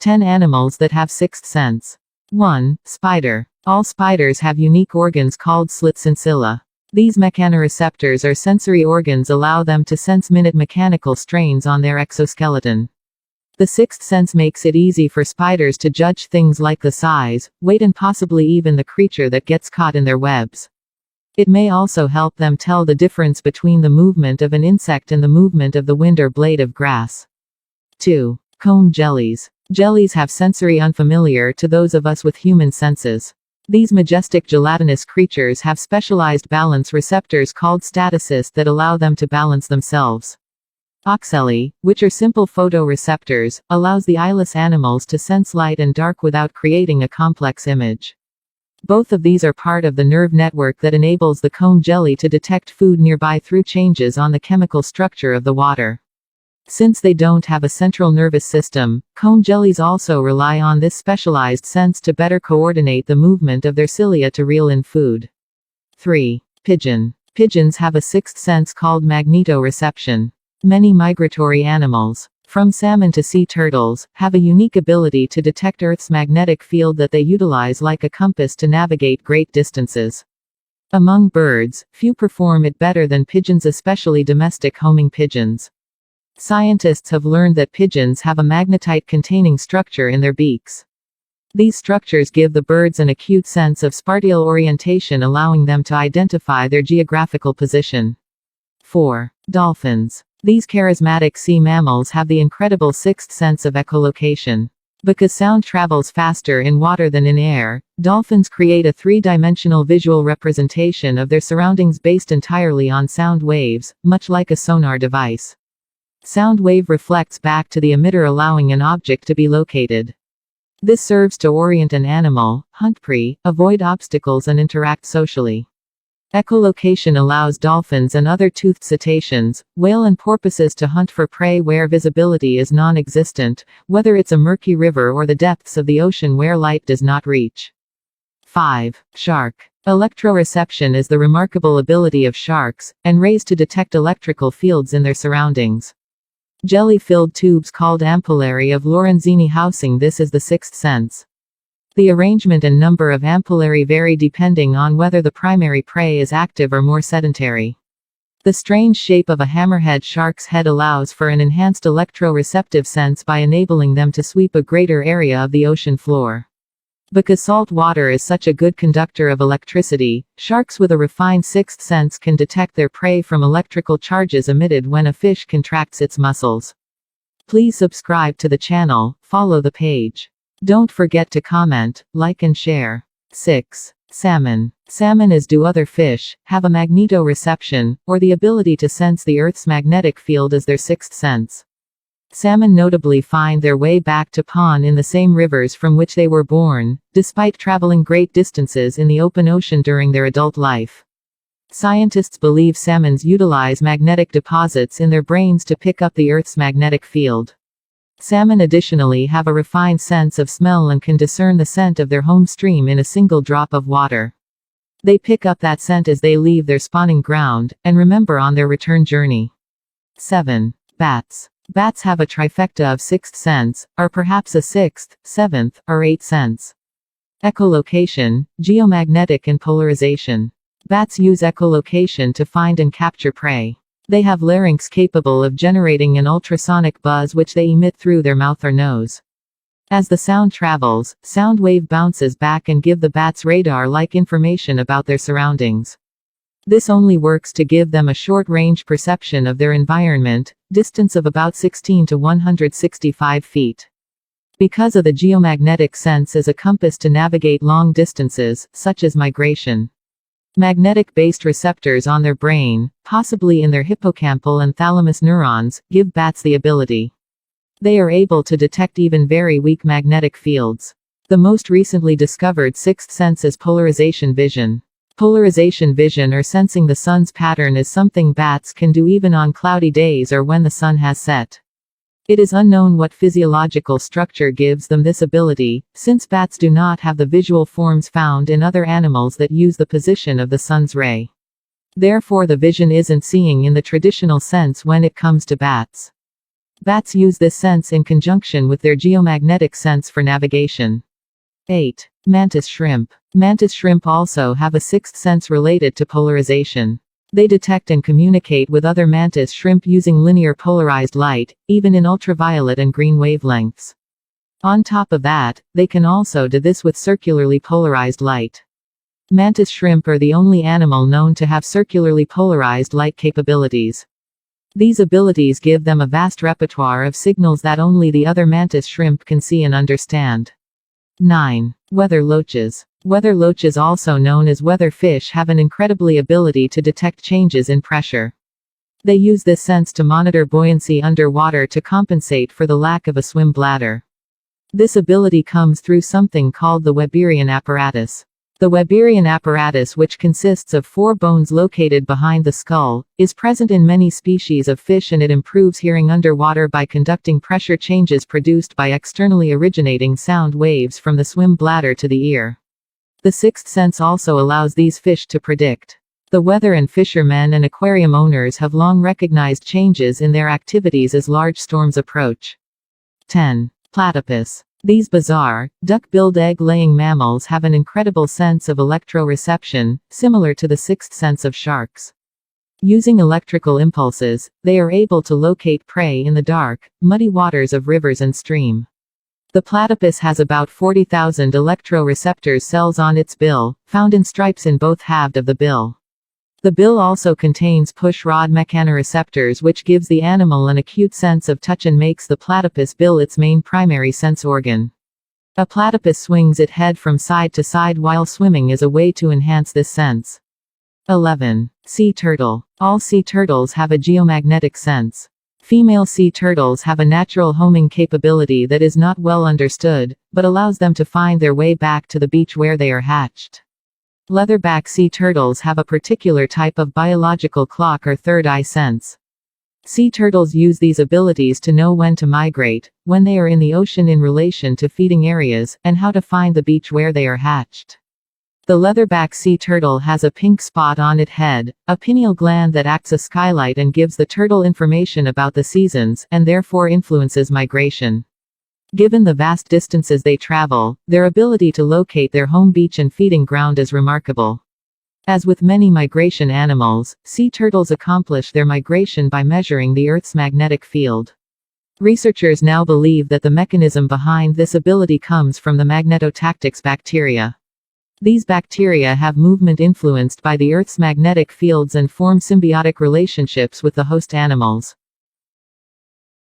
10 animals that have sixth sense. 1. Spider. All spiders have unique organs called slit sensilla. These mechanoreceptors or sensory organs allow them to sense minute mechanical strains on their exoskeleton. The sixth sense makes it easy for spiders to judge things like the size, weight and possibly even the creature that gets caught in their webs. It may also help them tell the difference between the movement of an insect and the movement of the wind or blade of grass. 2. Comb jellies. Jellies have sensory unfamiliar to those of us with human senses. These majestic gelatinous creatures have specialized balance receptors called statocysts that allow them to balance themselves. Ocelli, which are simple photoreceptors, allows the eyeless animals to sense light and dark without creating a complex image. Both of these are part of the nerve network that enables the comb jelly to detect food nearby through changes on the chemical structure of the water. Since they don't have a central nervous system, comb jellies also rely on this specialized sense to better coordinate the movement of their cilia to reel in food. 3. Pigeon. Pigeons have a sixth sense called magnetoreception. Many migratory animals, from salmon to sea turtles, have a unique ability to detect Earth's magnetic field that they utilize like a compass to navigate great distances. Among birds, few perform it better than pigeons, especially domestic homing pigeons. Scientists have learned that pigeons have a magnetite-containing structure in their beaks. These structures give the birds an acute sense of spatial orientation, allowing them to identify their geographical position. 4. Dolphins. These charismatic sea mammals have the incredible sixth sense of echolocation. Because sound travels faster in water than in air, dolphins create a three-dimensional visual representation of their surroundings based entirely on sound waves, much like a sonar device. Sound wave reflects back to the emitter, allowing an object to be located. This serves to orient an animal, hunt prey, avoid obstacles and interact socially. Echolocation allows dolphins and other toothed cetaceans, whale and porpoises to hunt for prey where visibility is non-existent, whether it's a murky river or the depths of the ocean where light does not reach. 5. Shark. Electroreception is the remarkable ability of sharks and rays to detect electrical fields in their surroundings. Jelly-filled tubes called ampullae of Lorenzini housing this is the sixth sense. The arrangement and number of ampullae vary depending on whether the primary prey is active or more sedentary. The strange shape of a hammerhead shark's head allows for an enhanced electroreceptive sense by enabling them to sweep a greater area of the ocean floor. Because salt water is such a good conductor of electricity, sharks with a refined sixth sense can detect their prey from electrical charges emitted when a fish contracts its muscles. Please subscribe to the channel, follow the page. Don't forget to comment, like and share. 6. Salmon. Salmon, as do other fish, have a magnetoreception, or the ability to sense the Earth's magnetic field as their sixth sense. Salmon notably find their way back to pond in the same rivers from which they were born, despite traveling great distances in the open ocean during their adult life. Scientists believe salmons utilize magnetic deposits in their brains to pick up the Earth's magnetic field. Salmon additionally have a refined sense of smell and can discern the scent of their home stream in a single drop of water. They pick up that scent as they leave their spawning ground, and remember on their return journey. 7. Bats. Bats have a trifecta of sixth sense, or perhaps a sixth, seventh, or eighth sense. Echolocation, geomagnetic and polarization. Bats use echolocation to find and capture prey. They have larynx capable of generating an ultrasonic buzz which they emit through their mouth or nose. As the sound travels, sound wave bounces back and give the bats radar-like information about their surroundings. This only works to give them a short-range perception of their environment, distance of about 16 to 165 feet. Because of the geomagnetic sense as a compass to navigate long distances, such as migration. Magnetic-based receptors on their brain, possibly in their hippocampal and thalamus neurons, give bats the ability. They are able to detect even very weak magnetic fields. The most recently discovered sixth sense is polarization vision. Polarization vision, or sensing the sun's pattern, is something bats can do even on cloudy days or when the sun has set. It is unknown what physiological structure gives them this ability, since bats do not have the visual forms found in other animals that use the position of the sun's ray. Therefore the vision isn't seeing in the traditional sense when it comes to bats. Bats use this sense in conjunction with their geomagnetic sense for navigation. 8. Mantis shrimp. Mantis shrimp also have a sixth sense related to polarization. They detect and communicate with other mantis shrimp using linear polarized light, even in ultraviolet and green wavelengths. On top of that, they can also do this with circularly polarized light. Mantis shrimp are the only animal known to have circularly polarized light capabilities. These abilities give them a vast repertoire of signals that only the other mantis shrimp can see and understand. 9. Weather loaches. Weather loaches, also known as weather fish, have an incredibly ability to detect changes in pressure. They use this sense to monitor buoyancy underwater to compensate for the lack of a swim bladder. This ability comes through something called the Weberian apparatus. The Weberian apparatus, which consists of 4 bones located behind the skull, is present in many species of fish, and it improves hearing underwater by conducting pressure changes produced by externally originating sound waves from the swim bladder to the ear. The sixth sense also allows these fish to predict the weather, and fishermen and aquarium owners have long recognized changes in their activities as large storms approach. 10. Platypus. These bizarre, duck-billed egg-laying mammals have an incredible sense of electroreception, similar to the sixth sense of sharks. Using electrical impulses, they are able to locate prey in the dark, muddy waters of rivers and stream. The platypus has about 40,000 electroreceptors cells on its bill, found in stripes in both halves of the bill. The bill also contains push-rod mechanoreceptors, which gives the animal an acute sense of touch and makes the platypus bill its main primary sense organ. A platypus swings its head from side to side while swimming as a way to enhance this sense. 11. Sea turtle. All sea turtles have a geomagnetic sense. Female sea turtles have a natural homing capability that is not well understood, but allows them to find their way back to the beach where they are hatched. Leatherback sea turtles have a particular type of biological clock or third eye sense. Sea turtles use these abilities to know when to migrate, when they are in the ocean in relation to feeding areas, and how to find the beach where they are hatched. The leatherback sea turtle has a pink spot on its head, a pineal gland that acts as skylight and gives the turtle information about the seasons, and therefore influences migration. Given the vast distances they travel, their ability to locate their home beach and feeding ground is remarkable. As with many migration animals, sea turtles accomplish their migration by measuring the Earth's magnetic field. Researchers now believe that the mechanism behind this ability comes from the magnetotacitus bacteria. These bacteria have movement influenced by the Earth's magnetic fields and form symbiotic relationships with the host animals.